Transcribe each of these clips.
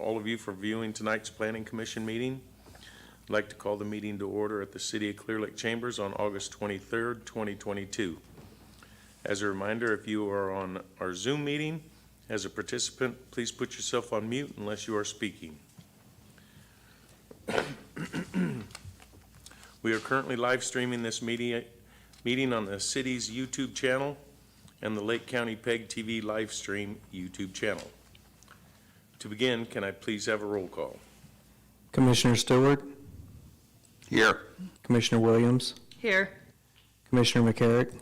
all of you for viewing tonight's Planning Commission meeting. I'd like to call the meeting to order at the City of Clearlake Chambers on August 23rd, 2022. As a reminder, if you are on our Zoom meeting as a participant, please put yourself on mute unless you are speaking. We are currently live streaming this meeting on the city's YouTube channel and the Lake County PEG TV live stream YouTube channel. To begin, can I please have a roll call? Commissioner Stewart? Here. Commissioner Williams? Here. Commissioner McCarrick?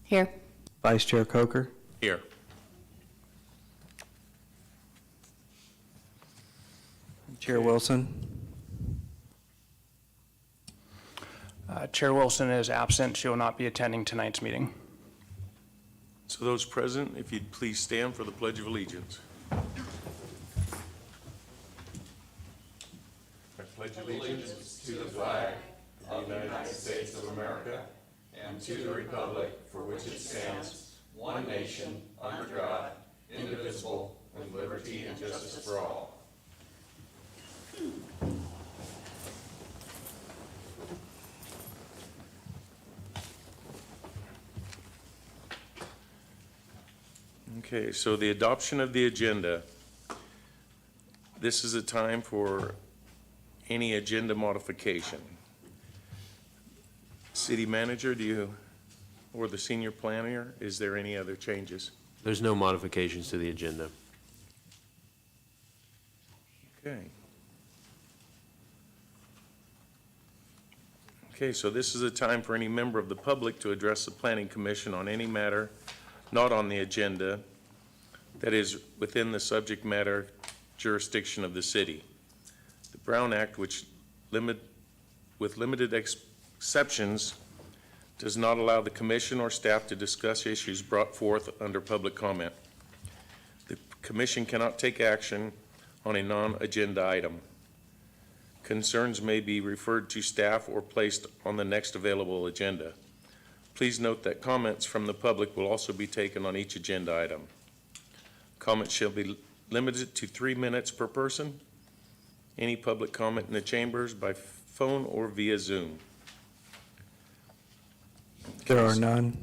Here. Vice Chair Coker? Here. Chair Wilson? Chair Wilson is absent. She will not be attending tonight's meeting. So those present, if you'd please stand for the Pledge of Allegiance. I pledge allegiance to the flag of the United States of America and to the republic for which it stands, one nation, under God, indivisible, with liberty and justice for all. Okay, so the adoption of the agenda. This is a time for any agenda modification. City manager, or the senior planner, is there any other changes? There's no modifications to the agenda. Okay. Okay, so this is a time for any member of the public to address the Planning Commission on any matter not on the agenda that is within the subject matter jurisdiction of the city. The Brown Act, with limited exceptions, does not allow the commission or staff to discuss issues brought forth under public comment. The commission cannot take action on a non-agenda item. Concerns may be referred to staff or placed on the next available agenda. Please note that comments from the public will also be taken on each agenda item. Comments shall be limited to 3 minutes per person. Any public comment in the chambers by phone or via Zoom. There are none.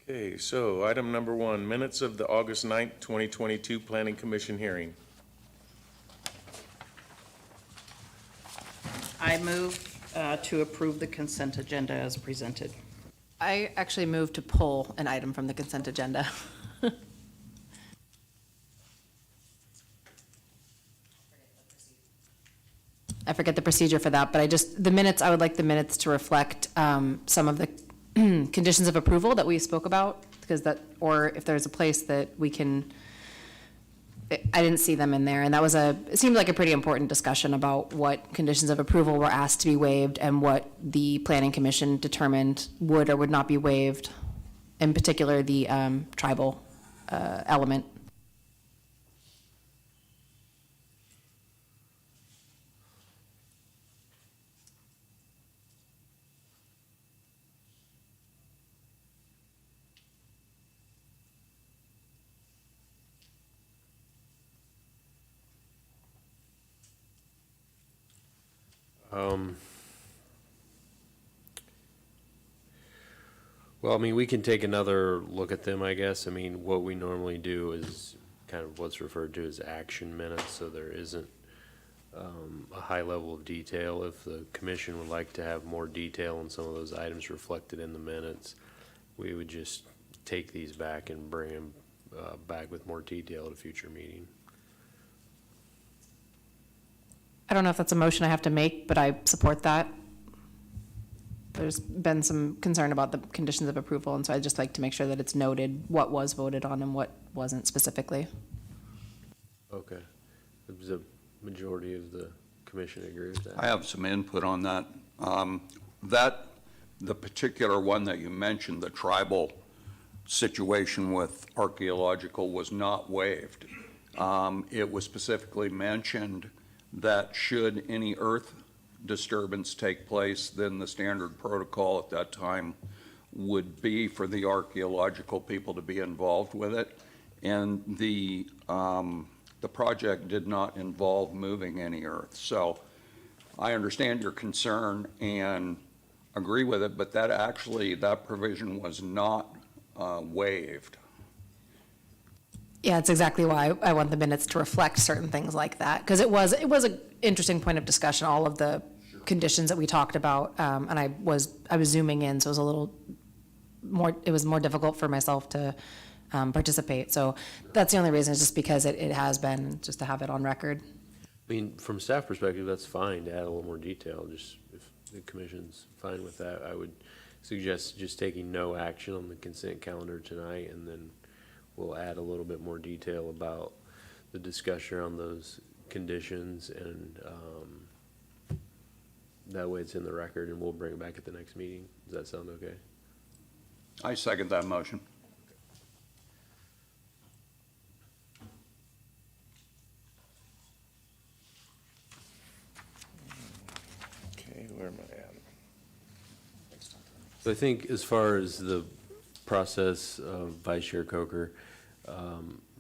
Okay, so item number 1, minutes of the August 9th, 2022 Planning Commission hearing. I move to approve the consent agenda as presented. I actually moved to pull an item from the consent agenda. I forget the procedure for that, but I would like the minutes to reflect some of the conditions of approval that we spoke about, or if there's a place that we can, I didn't see them in there, and it seemed like a pretty important discussion about what conditions of approval were asked to be waived and what the Planning Commission determined would or would not be waived, in particular the tribal element. Well, I mean, we can take another look at them, I guess. I mean, what we normally do is kind of what's referred to as action minutes, so there isn't a high level of detail. If the commission would like to have more detail on some of those items reflected in the minutes, we would just take these back and bring them back with more detail at a future meeting. I don't know if that's a motion I have to make, but I support that. There's been some concern about the conditions of approval, and so I'd just like to make sure that it's noted what was voted on and what wasn't specifically. Okay. Does the majority of the commission agree with that? I have some input on that. The particular one that you mentioned, the tribal situation with archaeological, was not waived. It was specifically mentioned that should any earth disturbance take place, then the standard protocol at that time would be for the archaeological people to be involved with it. And the project did not involve moving any earth. So I understand your concern and agree with it, but that provision was not waived. Yeah, it's exactly why I want the minutes to reflect certain things like that, because it was an interesting point of discussion, all of the conditions that we talked about, and I was zooming in, so it was a little more, it was more difficult for myself to participate. So that's the only reason, is just because it has been, just to have it on record. I mean, from staff perspective, that's fine to add a little more detail, just if the commission's fine with that, I would suggest just taking no action on the consent calendar tonight, and then we'll add a little bit more detail about the discussion on those conditions, and that way it's in the record, and we'll bring it back at the next meeting. Does that sound okay? I second that motion. Okay, where am I at? So I think as far as the process of Vice Chair Coker,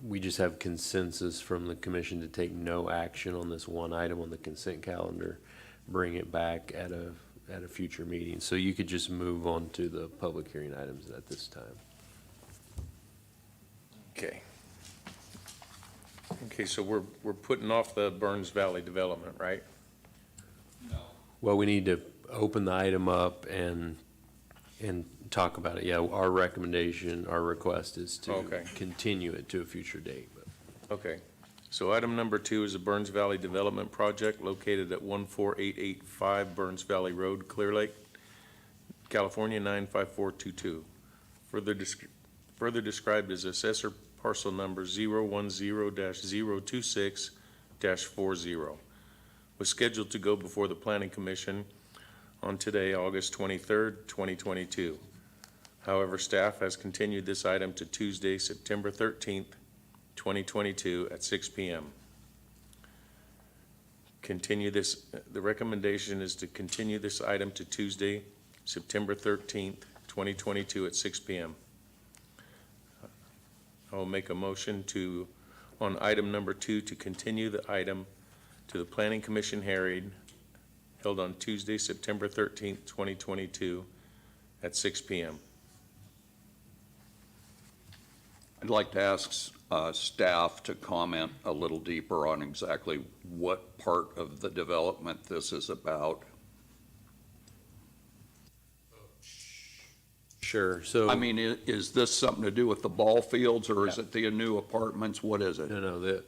we just have consensus from the commission to take no action on this one item on the consent calendar, bring it back at a future meeting. So you could just move on to the public hearing items at this time. Okay. Okay, so we're putting off the Burns Valley development, right? Well, we need to open the item up and talk about it. Yeah, our recommendation, our request is to Okay. continue it to a future date. But Okay. So item number 2 is the Burns Valley Development Project located at 14885 Burns Valley Road, Clearlake, California 95422. Further described as assessor parcel number 010-026-40. Was scheduled to go before the Planning Commission on today, August 23rd, 2022. However, staff has continued this item to Tuesday, September 13th, 2022 at 6 p.m. The recommendation is to continue this item to Tuesday, September 13th, 2022 at 6 p.m. I will make a motion on item number 2, to continue the item to the Planning Commission hearing held on Tuesday, September 13th, 2022 at 6 p.m. I'd like to ask staff to comment a little deeper on exactly what part of the development this is about. sure. So I mean, is this something to do with the ball fields, or is it the new apartments? What is it? No,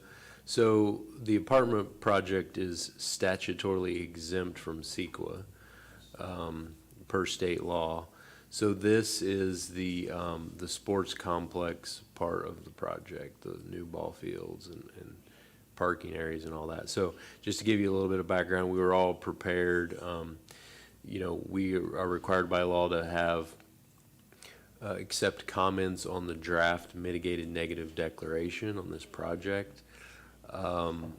so the apartment project is statutorily exempt from CEQA, per state law. So this is the sports complex part of the project, the new ball fields and parking areas and all that. So just to give you a little bit of background, we were all prepared. We are required by law to have accept comments on the draft mitigated negative declaration on this project. And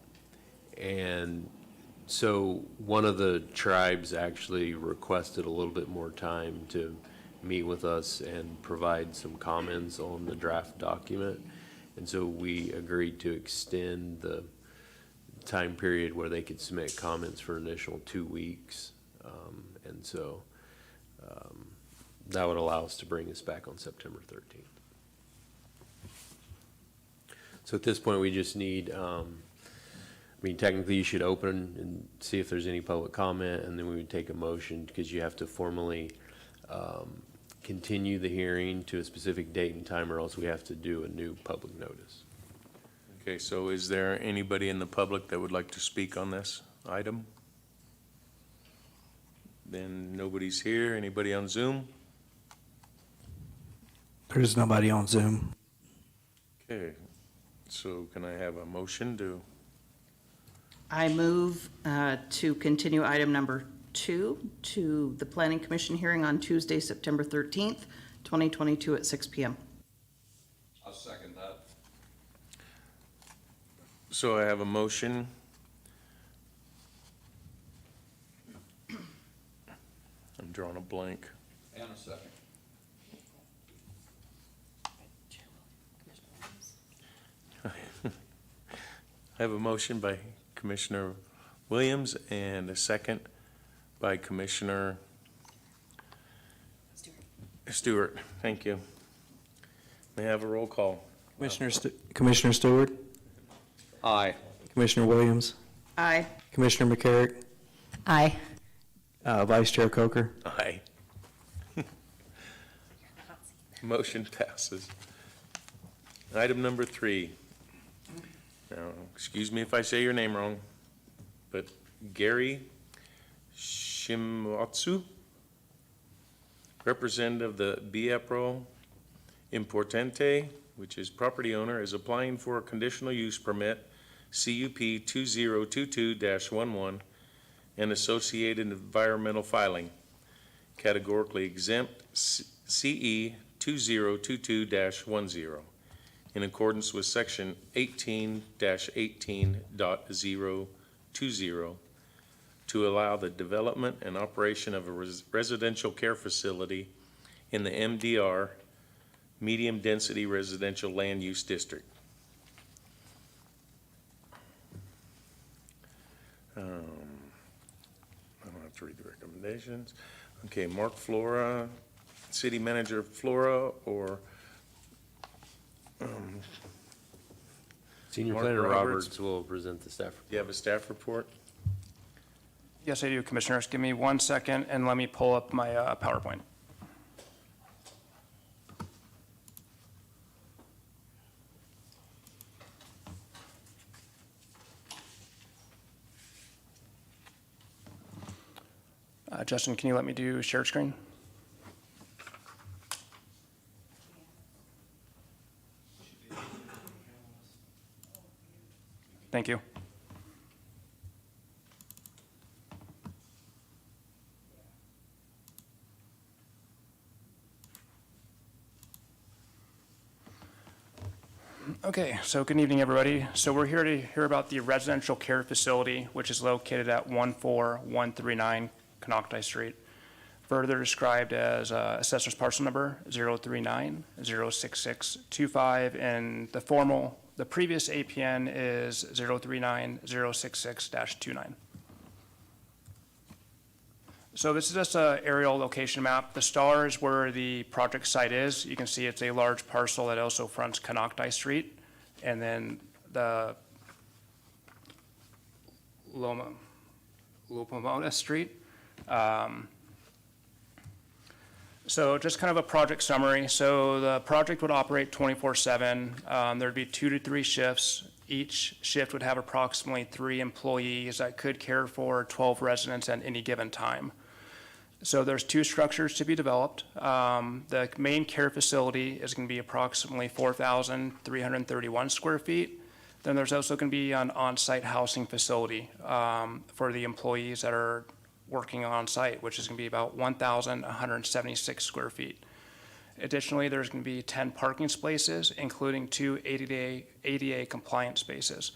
so one of the tribes actually requested a little bit more time to meet with us and provide some comments on the draft document. And so we agreed to extend the time period where they could submit comments for an additional 2 weeks. And so that would allow us to bring this back on September 13th. So at this point, we just need, technically you should open and see if there's any public comment, and then we would take a motion, because you have to formally continue the hearing to a specific date and time, or else we have to do a new public notice. Okay, so is there anybody in the public that would like to speak on this item? Then nobody's here. Anybody on Zoom? There's nobody on Zoom. Okay, so can I have a motion to, I move to continue item number 2 to the Planning Commission hearing on Tuesday, September 13th, 2022 at 6 p.m. I'll second that. so I have a motion. I'm drawing a blank. And a second. I have a motion by Commissioner Williams and a second by Commissioner Stewart. Thank you. May I have a roll call? Commissioner Stewart, Aye. Commissioner Williams, Aye. Commissioner McCarrick, Aye. Vice Chair Coker. Aye. Motion passes. Item number 3. Now, excuse me if I say your name wrong, but Gary Shimotsu, representative of the Biepro Importante, which is property owner, is applying for a conditional use permit, CUP 2022-11, and associated environmental filing, categorically exempt CE 2022-10, in accordance with section 18-18.020, to allow the development and operation of a residential care facility in the MDR, Medium Density Residential Land Use District. I don't have to read the recommendations. Okay, Mark Flora, City Manager Flora, or Senior Mark Planner Roberts. Roberts will present the staff report. do you have a staff report? Yes, I do, Commissioners. Give me 1 second and let me pull up my PowerPoint. Justin, can you let me do share screen? Thank you. Okay, so good evening, everybody. So we're here to hear about the residential care facility, which is located at 14139 Canocti Street, further described as Assessor's Parcel Number 039-06625, and the previous APN is 039-066-29. So this is just an aerial location map. The star is where the project site is. You can see it's a large parcel that also fronts Canocti Street. And then the Lopamona Street. So just kind of a project summary. So the project would operate 24/7. There'd be 2 to 3 shifts. Each shift would have approximately 3 employees that could care for 12 residents at any given time. So there's 2 structures to be developed. The main care facility is going to be approximately 4,331 square feet. Then there's also going to be an on-site housing facility for the employees that are working on site, which is going to be about 1,176 square feet. Additionally, there's going to be 10 parking spaces, including 2 ADA compliant spaces.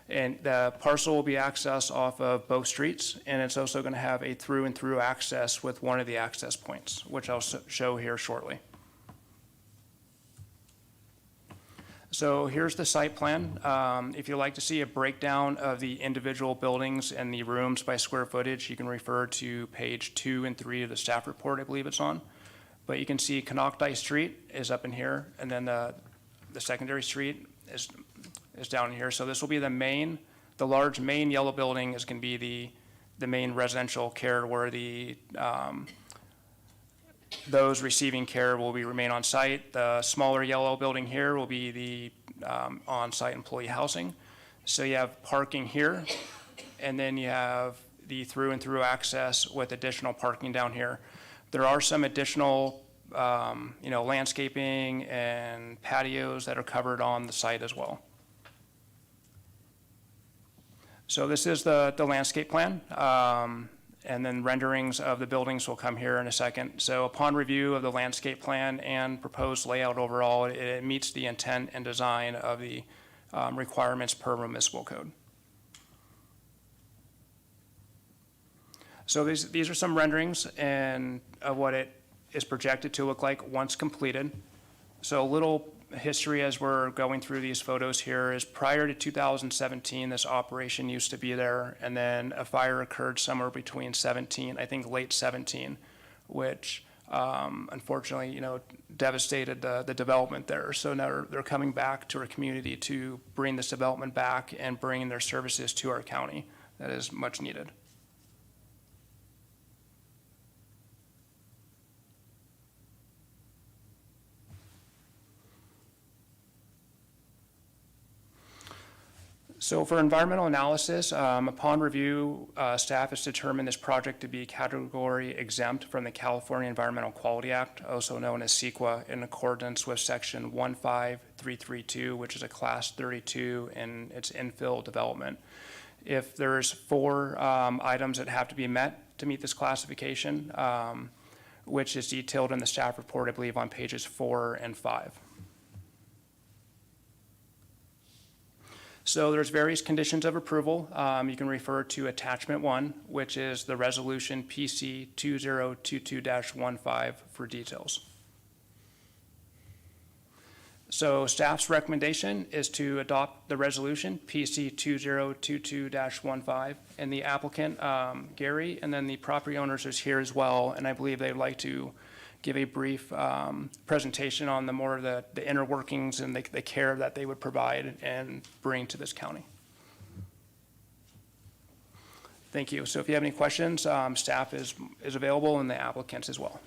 And the parcel will be accessed off of both streets, and it's also going to have a through-and-through access with one of the access points, which I'll show here shortly. So here's the site plan. If you'd like to see a breakdown of the individual buildings and the rooms by square footage, you can refer to page 2 and 3 of the staff report, I believe it's on. But you can see Canocti Street is up in here, and then the secondary street is down here. So this will be the large main yellow building is going to be the main residential care where those receiving care will remain on site. The smaller yellow building here will be the on-site employee housing. So you have parking here, and then you have the through and through access with additional parking down here. There are some additional landscaping and patios that are covered on the site as well. So this is the landscape plan, and then renderings of the buildings will come here in a second. So upon review of the landscape plan and proposed layout overall, it meets the intent and design of the requirements per municipal code. So these are some renderings and of what it is projected to look like once completed. So a little history as we're going through these photos here is prior to 2017, this operation used to be there, and then a fire occurred somewhere between 17, I think late 17, which unfortunately, devastated the development there. So now they're coming back to our community to bring this development back and bring their services to our county. That is much needed. So for environmental analysis, upon review, staff has determined this project to be category exempt from the California Environmental Quality Act, also known as CEQA, in accordance with section 15332, which is a class 32 in its infill development. If there's 4 items that have to be met to meet this classification, which is detailed in the staff report, I believe on pages 4 and 5. So there's various conditions of approval. You can refer to attachment 1, which is the resolution PC 2022-15 for details. So staff's recommendation is to adopt the resolution PC 2022-15, and the applicant, Gary, and then the property owners is here as well, and I believe they'd like to give a brief presentation on the inner workings and the care that they would provide and bring to this county. Thank you. So if you have any questions, staff is available and the applicants as well.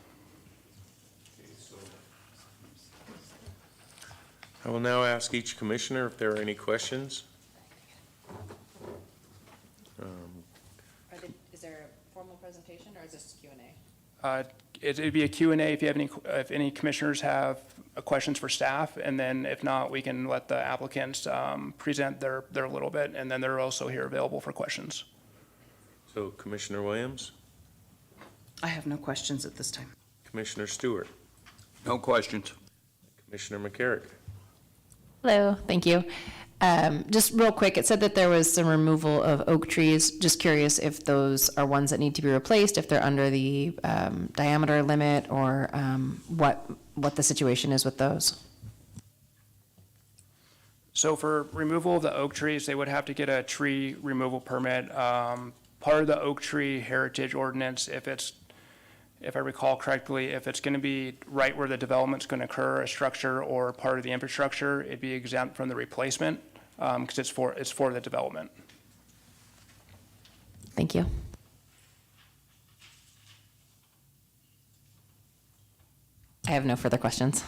I will now ask each commissioner if there are any questions. Is there a formal presentation or is this Q&A? It'd be a Q&A if any commissioners have questions for staff, and then if not, we can let the applicants present their little bit, and then they're also here available for questions. So Commissioner Williams, I have no questions at this time. Commissioner Stewart, No questions. Commissioner McCarrick. Hello, thank you. Just real quick, it said that there was some removal of oak trees. Just curious if those are ones that need to be replaced, if they're under the diameter limit, or what the situation is with those. So for removal of the oak trees, they would have to get a tree removal permit. Part of the oak tree heritage ordinance, if I recall correctly, if it's going to be right where the development's going to occur, a structure or part of the infrastructure, it'd be exempt from the replacement because it's for the development. Thank you. I have no further questions.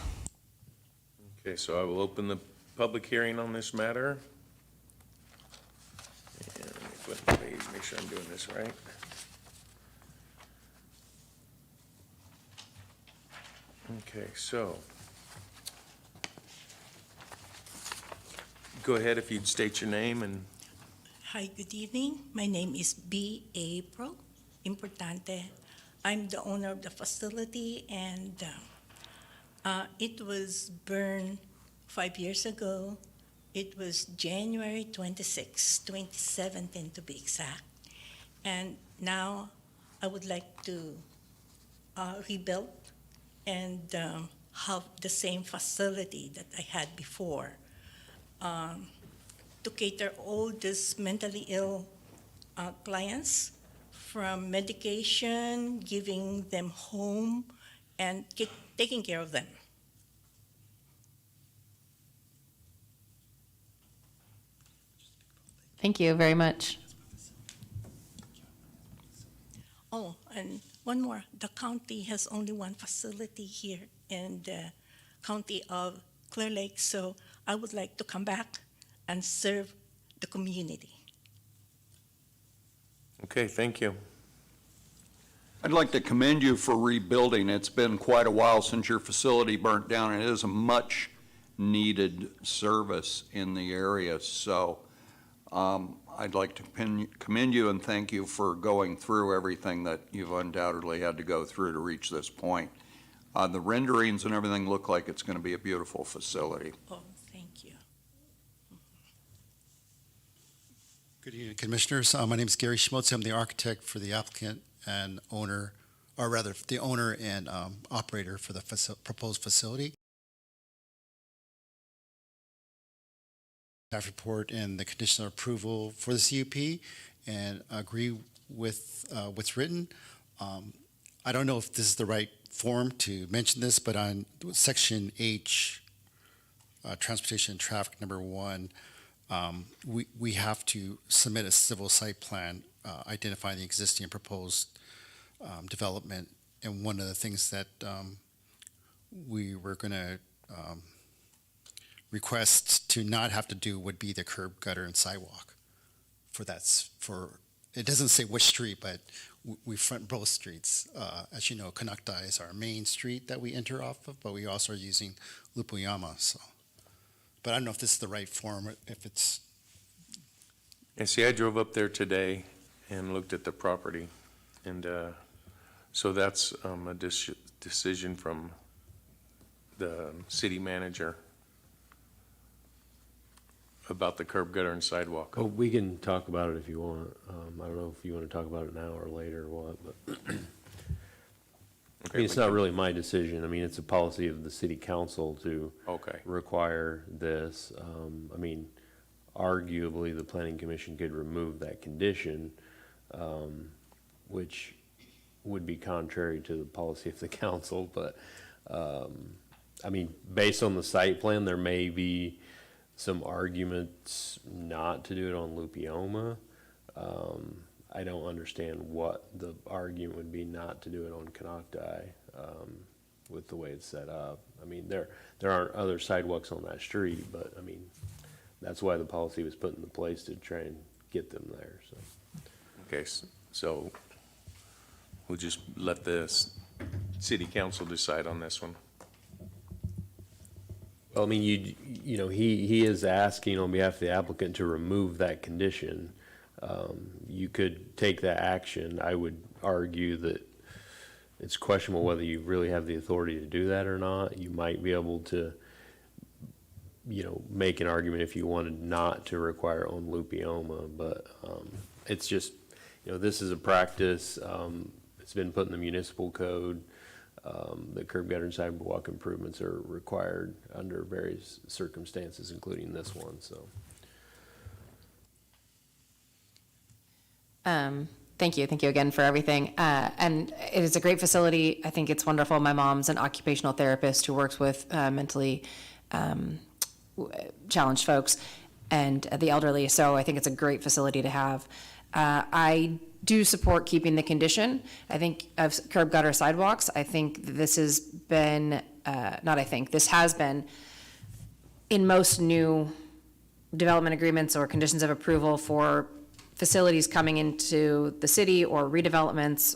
Okay, so I will open the public hearing on this matter. And let me flip the page, make sure I'm doing this right. Okay, so go ahead if you'd state your name and Hi, good evening. My name is B. April Importante. I'm the owner of the facility, and it was burned 5 years ago. It was January 26, 2017 to be exact. And now I would like to rebuild and have the same facility that I had before. To cater all these mentally ill clients, from medication, giving them home, and taking care of them. Thank you very much. Oh, and one more. The county has only one facility here in the county of Clearlake, so I would like to come back and serve the community. okay, thank you. I'd like to commend you for rebuilding. It's been quite a while since your facility burnt down, and it is a much-needed service in the area. So I'd like to commend you and thank you for going through everything that you've undoubtedly had to go through to reach this point. The renderings and everything look like it's going to be a beautiful facility. Oh, thank you. Good evening, Commissioners. My name is Gary Schmutz. I'm the architect for the applicant and owner, or rather, the owner and operator for the proposed facility. staff report and the conditional approval for the CUP and agree with what's written. I don't know if this is the right form to mention this, but on section H, transportation and traffic number 1, we have to submit a civil site plan identifying the existing and proposed development. And one of the things that we were going to request to not have to do would be the curb, gutter, and sidewalk. It doesn't say which street, but we front both streets. As you know, Konocti is our main street that we enter off of, but we also are using Lupuyama. So, but I don't know if this is the right form, or if it's. And see, I drove up there today and looked at the property, and so that's a decision from the city manager about the curb, gutter, and sidewalk. Well, we can talk about it if you want. I don't know if you want to talk about it now or later or what, but I Okay, mean, it's not really my decision. I mean, it's a policy of the city council to Okay, require this. I mean, arguably, the planning commission could remove that condition, which would be contrary to the policy of the council, but, I mean, based on the site plan, there may be some arguments not to do it on Lupioma. I don't understand what the argument would be not to do it on Konocti, with the way it's set up. I mean, there aren't other sidewalks on that street, but I mean, that's why the policy was put into place, to try and get them there, so. okay, so we'll just let the city council decide on this one. Well, I mean, you know, he is asking on behalf of the applicant to remove that condition. You could take that action. I would argue that it's questionable whether you really have the authority to do that or not. You might be able to, you know, make an argument if you wanted not to require on Lupioma, but it's just, you know, this is a practice. It's been put in the municipal code. The curb, gutter, and sidewalk improvements are required under various circumstances, including this one, so. Thank you again for everything. And it is a great facility. I think it's wonderful. My mom's an occupational therapist who works with mentally challenged folks and the elderly, so I think it's a great facility to have. I do support keeping the condition, I think, of curb, gutter, sidewalks. I think this has been, this has been in most new development agreements or conditions of approval for facilities coming into the city or redevelopments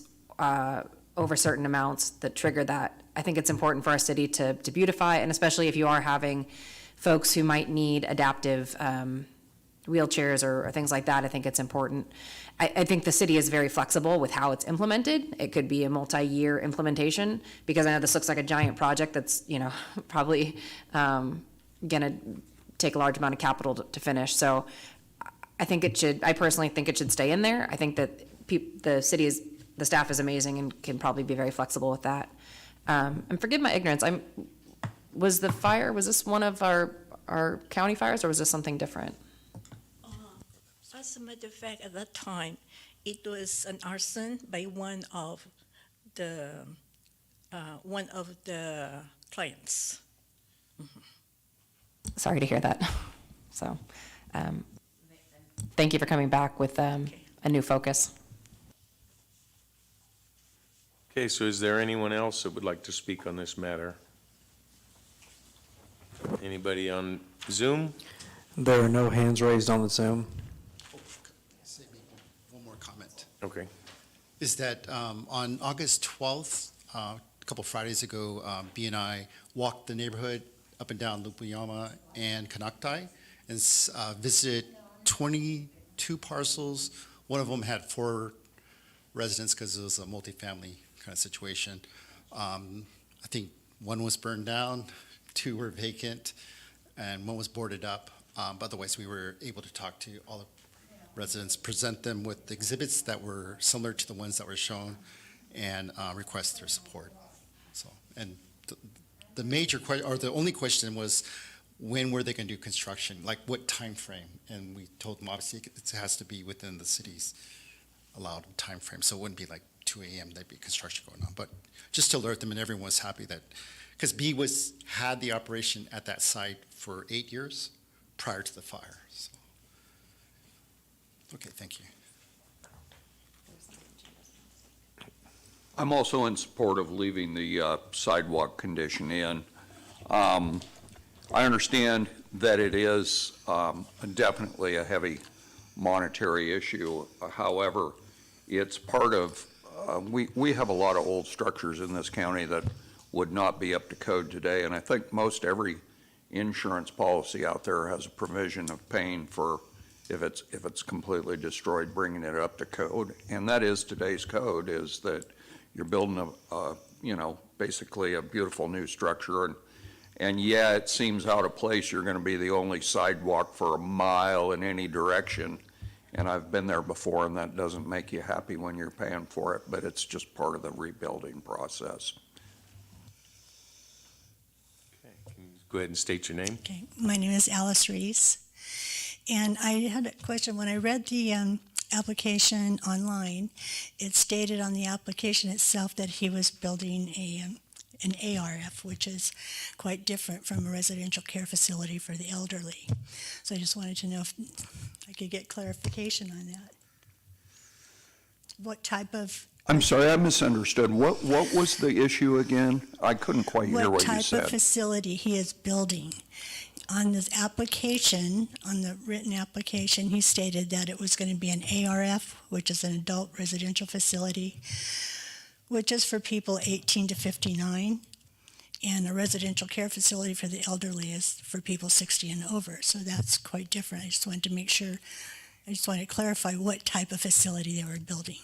over certain amounts that trigger that. I think it's important for our city to beautify, and especially if you are having folks who might need adaptive wheelchairs or things like that, I think it's important. I think the city is very flexible with how it's implemented. It could be a multi-year implementation, because I know this looks like a giant project that's, you know, probably gonna take a large amount of capital to finish. So I personally think it should stay in there. I think that the staff is amazing and can probably be very flexible with that. And forgive my ignorance, was this one of our county fires, or was this something different? As a matter of fact, at that time, it was an arson by one of the clients. Sorry to hear that. So, thank you for coming back with a new focus. Okay, so is there anyone else that would like to speak on this matter? Anybody on Zoom? There are no hands raised on the Zoom. Say maybe one more comment. Okay. Is that on August 12th, a couple Fridays ago, B and I walked the neighborhood up and down Lupuyama and Konocti and visited 22 parcels. One of them had 4 residents because it was a multifamily kind of situation. I think one was burned down, 2 were vacant, and 1 was boarded up. But otherwise, we were able to talk to all the residents, present them with exhibits that were similar to the ones that were shown, and request their support. So, and the major question, or the only question was when were they going to do construction, like what time frame? And we told them, obviously, it has to be within the city's allowed time frame, so it wouldn't be like 2 a.m., there'd be construction going on. But just to alert them, and everyone was happy that, because B had the operation at that site for 8 years prior to the fire. So. Okay, thank you. I'm also in support of leaving the sidewalk condition in. I understand that it is definitely a heavy monetary issue. However, it's part of, we have a lot of old structures in this county that would not be up to code today, and I think most every insurance policy out there has a provision of paying for, if it's completely destroyed, bringing it up to code. And that is today's code, is that you're building basically a beautiful new structure, and yeah, it seems out of place. You're going to be the only sidewalk for a mile in any direction, and I've been there before, and that doesn't make you happy when you're paying for it, but it's just part of the rebuilding process. Okay, can you go ahead and state your name? Okay, my name is Alice Reese, and I had a question. When I read the application online, it stated on the application itself that he was building an ARF, which is quite different from a residential care facility for the elderly. So I just wanted to know if I could get clarification on that. What type of I'm sorry, I misunderstood. What was the issue again? I couldn't quite hear what you type of said. facility he is building? On this application, on the written application, he stated that it was going to be an ARF, which is an adult residential facility, which is for people 18 to 59, and a residential care facility for the elderly is for people 60 and over. So that's quite different. I just wanted to make sure, I just wanted to clarify what type of facility they were building.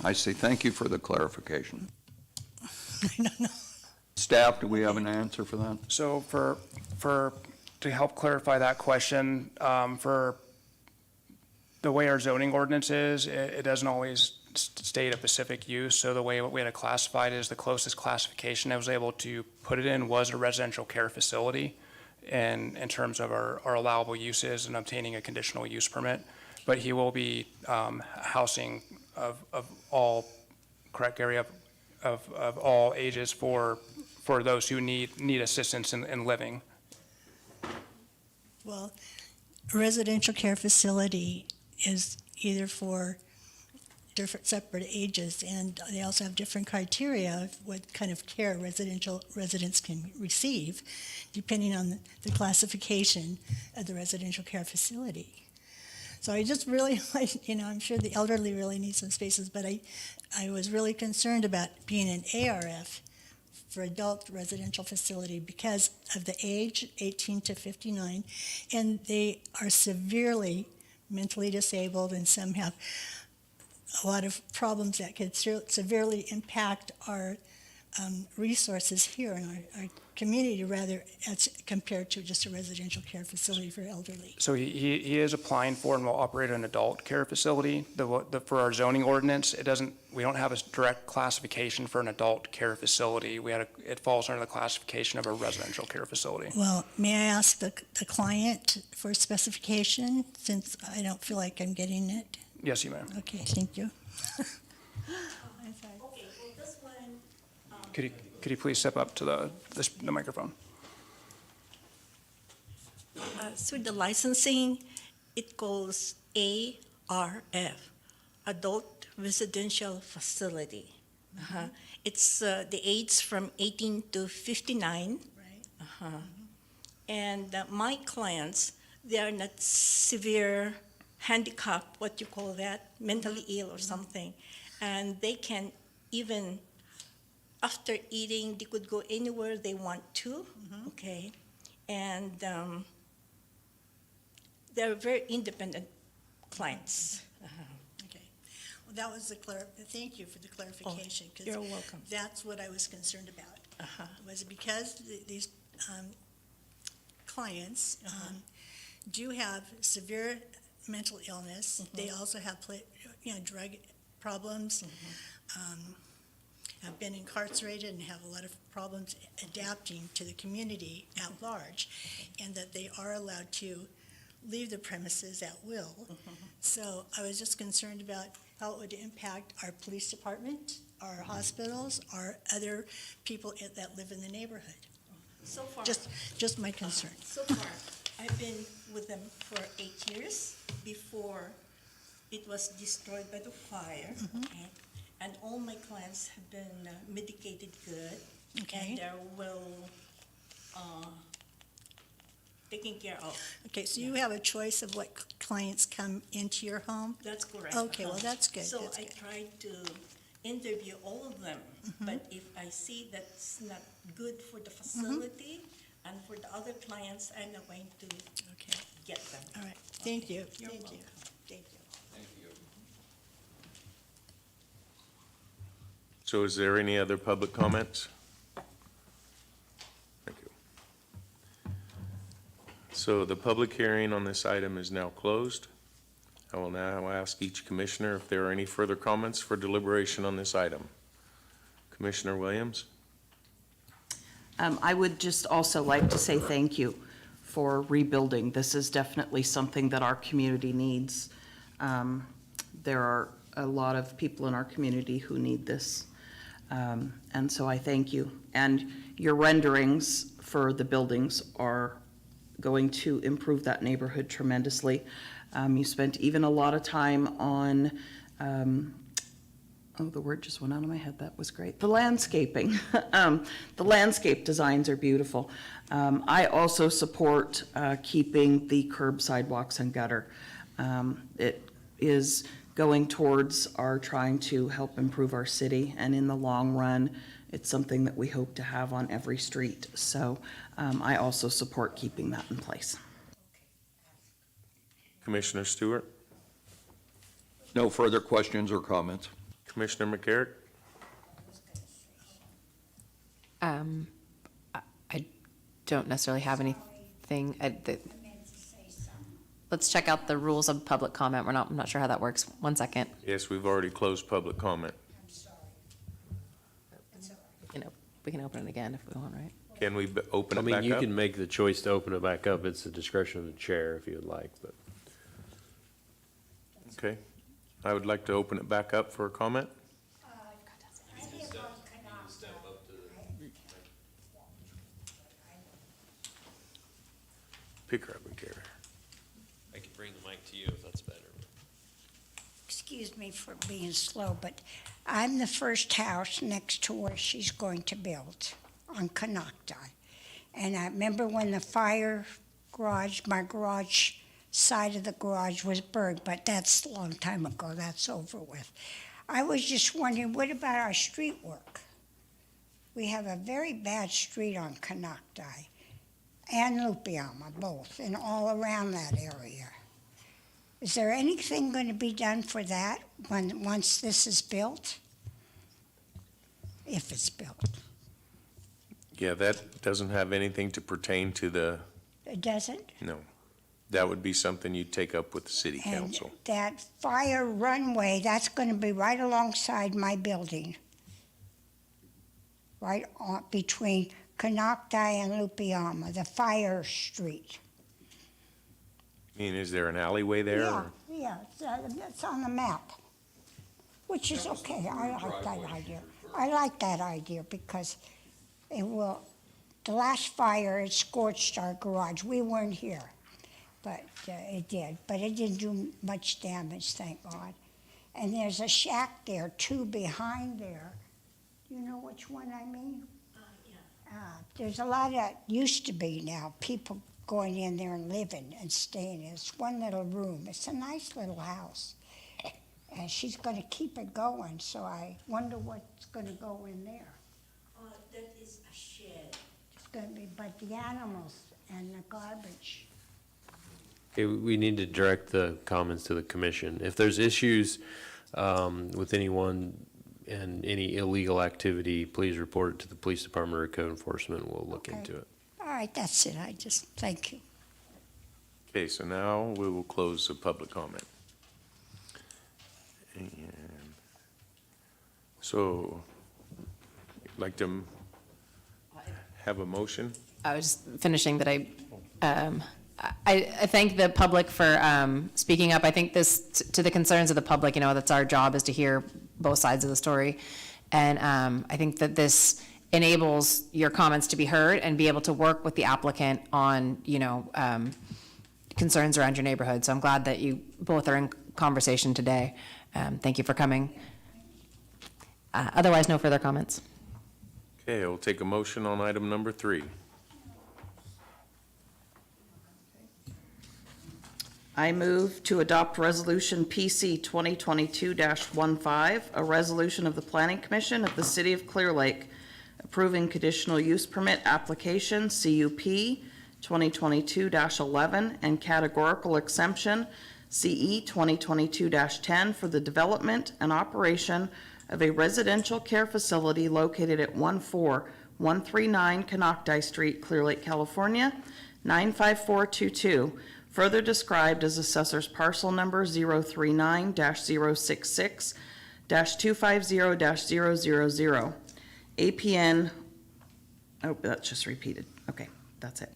I see. Thank you for the clarification. I don't know. Staff, do we have an answer for that? So to help clarify that question, for the way our zoning ordinance is, it doesn't always state a specific use. So the way we had it classified is the closest classification I was able to put it in was a residential care facility in terms of our allowable uses and obtaining a conditional use permit. But he will be housing of all, correct, Gary, of all ages for those who need assistance in living. Well, a residential care facility is either for different separate ages, and they also have different criteria of what kind of care residential residents can receive, depending on the classification of the residential care facility. So I just really, I'm sure the elderly really need some spaces, but I was really concerned about being an ARF for adult residential facility because of the age, 18 to 59, and they are severely mentally disabled, and some have a lot of problems that could severely impact our resources here in our community, rather as compared to just a residential care facility for elderly. So he is applying for and will operate an adult care facility. For our zoning ordinance, we don't have a direct classification for an adult care facility. It falls under the classification of a residential care facility. Well, may I ask the client for a specification, since I don't feel like I'm getting it? Yes, you may. Okay, thank you. I'm sorry. Okay, well, this one, Could you please step up to the microphone? through the licensing, it goes ARF, Adult Residential Facility. It's the age from 18 to 59. Right. And my clients, they are not severe handicap, what you call that, mentally ill or something. And they can even, after eating, they could go anywhere they want to, okay? And they're very independent clients. Okay. Well, that was thank you for the clarification. 'Cause You're welcome. that's what I was concerned about. Was because these clients do have severe mental illness. They also have drug problems. have been incarcerated and have a lot of problems adapting to the community at large, and that they are allowed to leave the premises at will. So I was just concerned about how it would impact our police department, our hospitals, our other people that live in the neighborhood. So far, Just my concern. so far, I've been with them for 8 years before it was destroyed by the fire. Okay? And all my clients have been mitigated good. Okay. And they're well taken care of. Okay, so you have a choice of what clients come into your home? That's correct. Okay, well, that's good. So That's I good. tried to interview all of them, but if I see that's not good for the facility and for the other clients, I'm not going to Okay, get them. all right. Thank you. You're Thank you. welcome. Thank you. So is there any other public comments? Thank you. So the public hearing on this item is now closed. I will now ask each commissioner if there are any further comments for deliberation on this item. Commissioner Williams? I would just also like to say thank you for rebuilding. This is definitely something that our community needs. There are a lot of people in our community who need this. And so I thank you. And your renderings for the buildings are going to improve that neighborhood tremendously. You spent even a lot of time on, the word just went out of my head, that was great, the landscaping. The landscape designs are beautiful. I also support keeping the curb, sidewalks, and gutter. It is going towards our trying to help improve our city, and in the long run, it's something that we hope to have on every street. So I also support keeping that in place. Commissioner Stewart? No further questions or comments? Commissioner McCarrick? I don't necessarily have anything. Let's check out the rules of public comment. I'm not sure how that works. 1 second. Yes, we've already closed public comment. We can open it again if we want, right? Can we open I it mean, back you up? can make the choice to open it back up. It's the discretion of the chair if you would like, but. Okay. I would like to open it back up for a comment. Pick her up and carry her. I can bring the mic to you if that's better. Excuse me for being slow, but I'm the first house next to where she's going to build on Canocti. And I remember when the fire garage, my garage, side of the garage was burned, but that's a long time ago. That's over with. I was just wondering, what about our street work? We have a very bad street on Canocti and Lupiama, both, and all around that area. Is there anything going to be done for that once this is built? If it's built. Yeah, that doesn't have anything to pertain to the, It doesn't? no. That would be something you'd take up with the city And council. that fire runway, that's going to be right alongside my building. Right on, between Canocti and Lupiama, the fire street. I mean, is there an alleyway there? Yeah, or- yeah, it's on the map, which is okay. I like that idea. I like that idea because it will, the last fire, it scorched our garage. We weren't here, but it did. But it didn't do much damage, thank God. And there's a shack there, too, behind there. You know which one I mean? Yeah. There's a lot that used to be now, people going in there and living and staying. It's one little room. It's a nice little house. And she's going to keep it going, so I wonder what's going to go in there. That is a shed. It's going to be, but the animals and the garbage. Okay, we need to direct the comments to the commission. If there's issues with anyone and any illegal activity, please report it to the police department or code enforcement. We'll look Okay. into it. All right, that's it. I just, thank you. Okay, so now we will close the public comment. And so Like to have a motion? I was just finishing that I thank the public for speaking up. I think this, to the concerns of the public, that's our job, is to hear both sides of the story. And I think that this enables your comments to be heard and be able to work with the applicant on, concerns around your neighborhood. So I'm glad that you both are in conversation today. Thank you for coming. Otherwise, no further comments. Okay, I will take a motion on item number 3. I move to adopt Resolution PC 2022-15, a resolution of the Planning Commission of the City of Clearlake approving conditional use permit application CUP 2022-11 and categorical exemption CE 2022-10 for the development and operation of a residential care facility located at 14139 Canocti Street, Clearlake, California, 95422, further described as Assessor's Parcel Number 039-066-250-000. APN, oh, that's just repeated. Okay, that's it.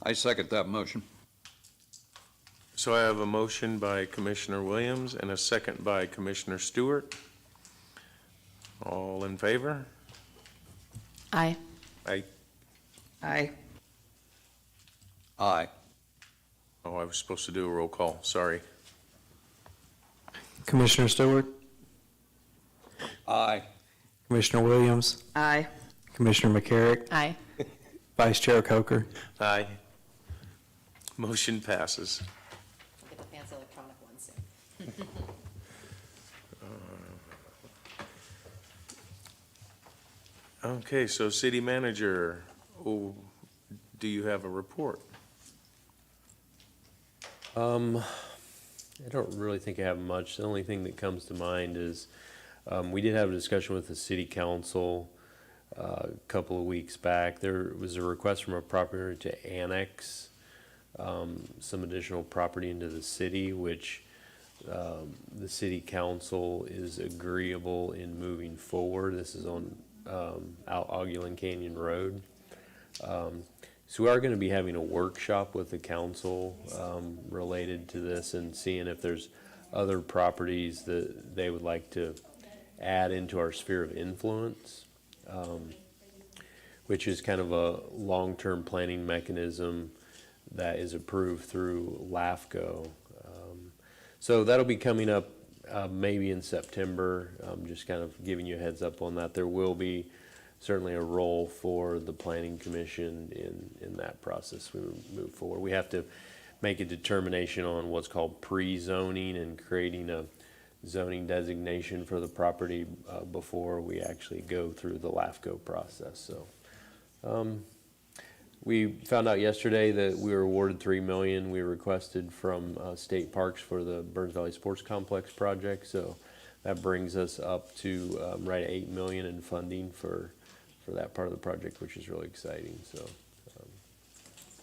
I second that motion. So I have a motion by Commissioner Williams and a second by Commissioner Stewart. All in favor? Aye. Aye. Aye. Aye. Oh, I was supposed to do a roll call, sorry. Commissioner Stewart, Aye. Commissioner Williams, Aye. Commissioner McCarrick, Aye. Vice Chair Coker. Aye. Motion passes. Get the fancy electronic one soon. Okay, so City Manager, do you have a report? I don't really think I have much. The only thing that comes to mind is, we did have a discussion with the city council a couple of weeks back. There was a request from a property owner to annex some additional property into the city, which the city council is agreeable in moving forward. This is on out Augulin Canyon Road. So we are going to be having a workshop with the council related to this and seeing if there's other properties that they would like to add into our sphere of influence, which is kind of a long-term planning mechanism that is approved through LAFCO. So that'll be coming up maybe in September. Just kind of giving you a heads up on that. There will be certainly a role for the Planning Commission in that process. We move forward. We have to make a determination on what's called pre-zoning and creating a zoning designation for the property before we actually go through the LAFCO process. So we found out yesterday that we were awarded $3 million. We requested from State Parks for the Burns Valley Sports Complex project. So that brings us up to right at $8 million in funding for that part of the project, which is really exciting. So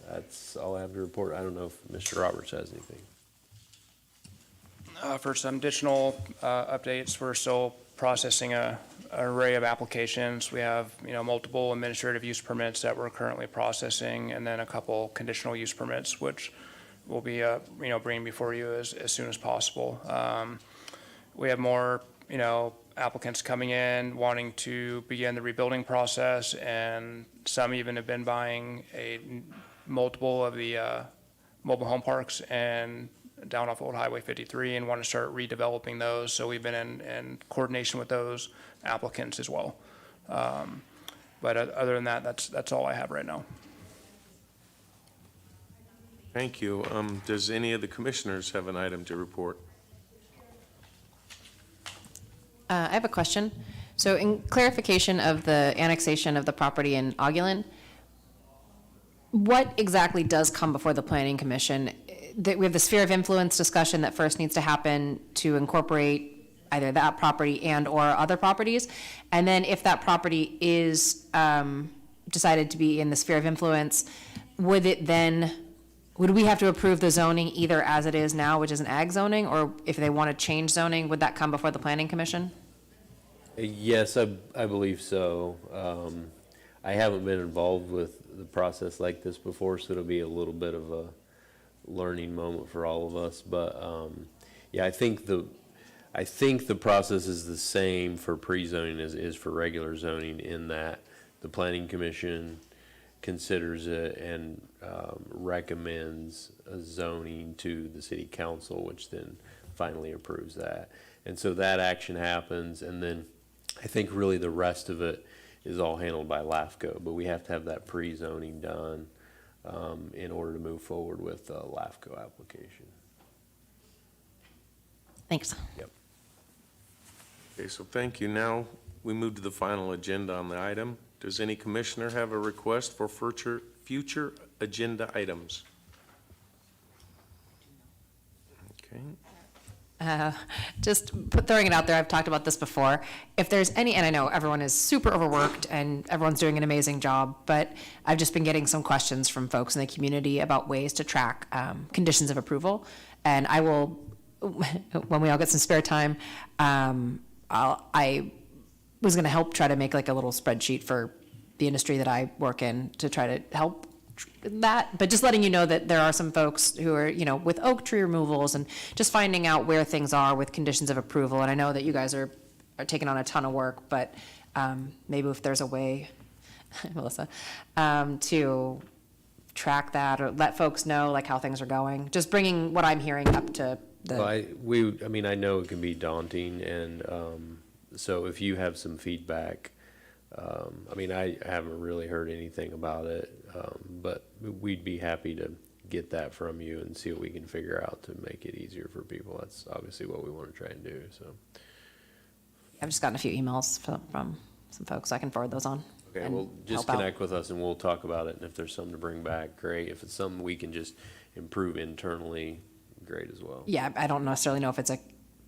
that's all I have to report. I don't know if Mr. Roberts has anything. For some additional updates, we're still processing an array of applications. We have, multiple administrative use permits that we're currently processing, and then a couple conditional use permits, which we'll be, bringing before you as soon as possible. We have more, applicants coming in wanting to begin the rebuilding process, and some even have been buying multiple of the mobile home parks and down off Old Highway 53 and want to start redeveloping those. So we've been in coordination with those applicants as well. But other than that, that's all I have right now. Thank you. Does any of the commissioners have an item to report? I have a question. So in clarification of the annexation of the property in Augulin, what exactly does come before the Planning Commission? We have the sphere of influence discussion that first needs to happen to incorporate either that property and or other properties. And then if that property is decided to be in the sphere of influence, would we have to approve the zoning either as it is now, which is an ag zoning, or if they want to change zoning, would that come before the Planning Commission? Yes, I believe so. I haven't been involved with the process like this before, so it'll be a little bit of a learning moment for all of us. But yeah, I think the process is the same for pre-zoning as it is for regular zoning, in that the planning commission considers it and recommends a zoning to the city council, which then finally approves that. And so that action happens, and then I think really the rest of it is all handled by LAFCO, but we have to have that pre-zoning done in order to move forward with the LAFCO application. Thanks. Yep. Okay, so thank you. Now, we move to the final agenda on the item. Does any commissioner have a request for future agenda items? Okay. Just throwing it out there, I've talked about this before. If there's any, and I know everyone is super overworked and everyone's doing an amazing job, but I've just been getting some questions from folks in the community about ways to track conditions of approval. And I will, when we all get some spare time, I was going to help try to make like a little spreadsheet for the industry that I work in to try to help that, but just letting you know that there are some folks who are, with oak tree removals and just finding out where things are with conditions of approval. And I know that you guys are taking on a ton of work, but maybe if there's a way, Melissa, to track that or let folks know like how things are going, just bringing what I'm hearing up to the. Well, I know it can be daunting, and so if you have some feedback, I haven't really heard anything about it, but we'd be happy to get that from you and see what we can figure out to make it easier for people. That's obviously what we want to try and do, so. I've just gotten a few emails from some folks. I can forward those on. Okay, and well, just help out. connect with us and we'll talk about it, and if there's something to bring back, great. If it's something we can just improve internally, great as well. Yeah, I don't necessarily know if it's a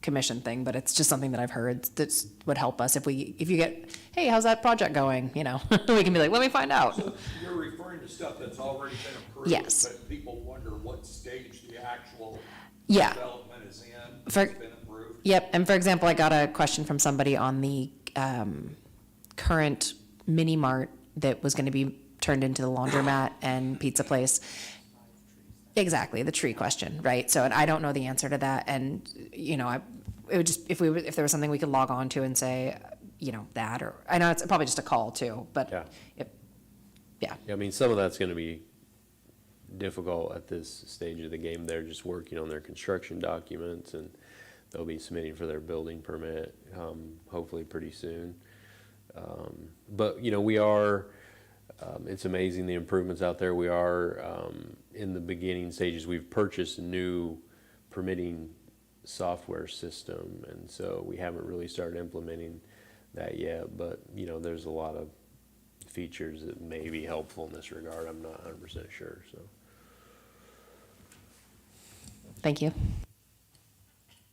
commission thing, but it's just something that I've heard that would help us if you get, hey, how's that project going? We can be like, let me find out. So you're referring to stuff that's already been approved? Yes. But people wonder what stage the actual Yeah. development is in, For- it's been approved? Yep, and for example, I got a question from somebody on the current mini mart that was going to be turned into the laundromat and pizza place. Exactly, the tree question, right? So, and I don't know the answer to that, and it would just if there was something we could log on to and say, that, or I know it's probably just a call too, but Yeah. yeah. Some of that's gonna be difficult at this stage of the game. They're just working on their construction documents, and they'll be submitting for their building permit, hopefully pretty soon. But, we are, it's amazing the improvements out there. We are, in the beginning stages. We've purchased a new permitting software system, and so we haven't really started implementing that yet, but, there's a lot of features that may be helpful in this regard. I'm not 100% sure, so. Thank you.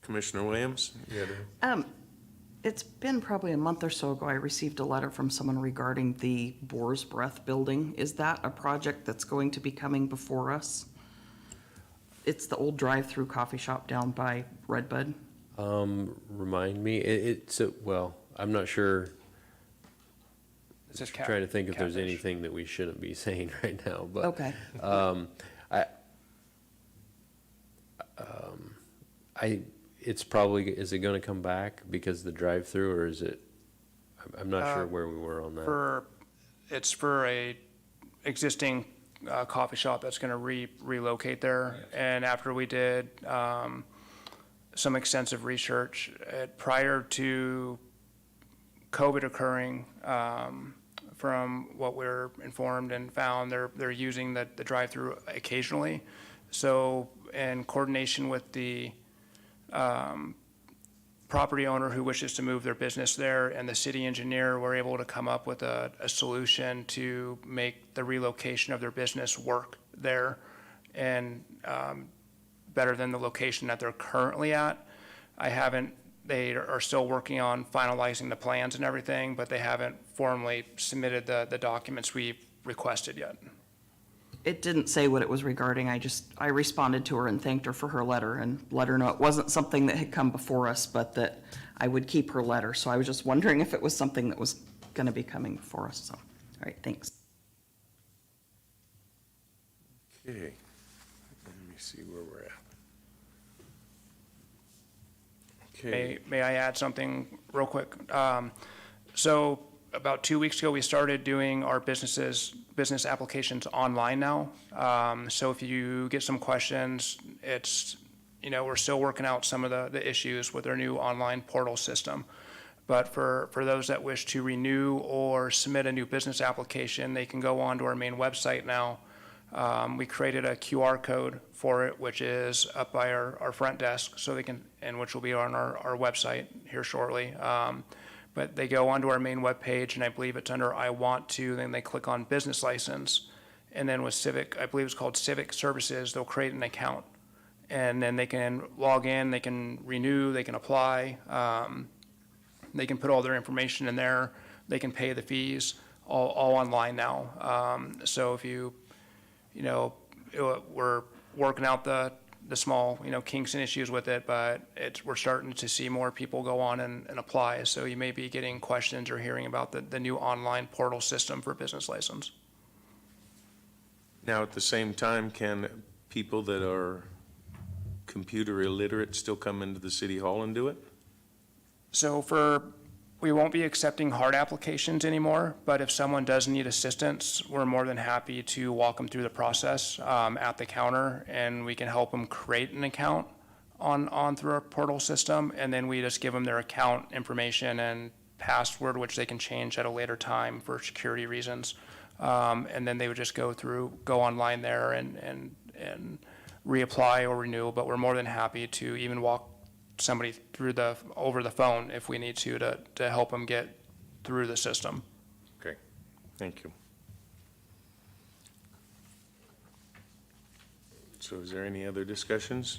Commissioner Williams? You had a- It's been probably a month or so ago, I received a letter from someone regarding the Boar's Breath building. Is that a project that's going to be coming before us? It's the old drive-through coffee shop down by Redbud. Remind me, well, I'm not sure, It's just trying to think if there's catfish. anything that we shouldn't be saying right now, but. Okay. It's probably, is it gonna come back because of the drive-through, or is it, I'm not sure where we were on that. It's for a existing coffee shop that's going to relocate there. And after we did some extensive research prior to COVID occurring, from what we're informed and found, they're using the drive-through occasionally. So in coordination with the property owner who wishes to move their business there and the city engineer, were able to come up with a solution to make the relocation of their business work there and better than the location that they're currently at. They are still working on finalizing the plans and everything, but they haven't formally submitted the documents we've requested yet. It didn't say what it was regarding. I responded to her and thanked her for her letter and let her know it wasn't something that had come before us, but that I would keep her letter. So I was just wondering if it was something that was going to be coming for us. So, all right, thanks. Okay, let me see where we're at. Okay, May I add something real quick? So about 2 weeks ago, we started doing our business applications online now. So if you get some questions, it's, we're still working out some of the issues with our new online portal system. But for those that wish to renew or submit a new business application, they can go onto our main website now. We created a QR code for it, which is up by our front desk, so they can, and which will be on our website here shortly. But they go onto our main webpage, and I believe it's under I Want To, then they click on Business License. And then with Civic, I believe it's called Civic Services, they'll create an account. And then they can log in, they can renew, they can apply, they can put all their information in there, they can pay the fees, all online now. So if we're working out the small, kinks and issues with it, but we're starting to see more people go on and apply. So you may be getting questions or hearing about the new online portal system for business license. now at the same time, can people that are computer illiterate still come into the city hall and do it? So we won't be accepting hard applications anymore, but if someone does need assistance, we're more than happy to walk them through the process at the counter, and we can help them create an account on through our portal system, and then we just give them their account information and password, which they can change at a later time for security reasons. And then they would just go online there and reapply or renew, but we're more than happy to even walk somebody through over the phone if we need to help them get through the system. Okay, thank you. So is there any other discussions?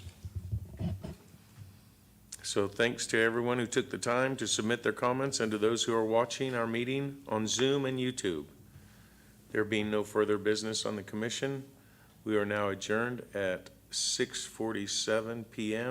So thanks to everyone who took the time to submit their comments and to those who are watching our meeting on Zoom and YouTube. There being no further business on the commission, we are now adjourned at 6:47 PM.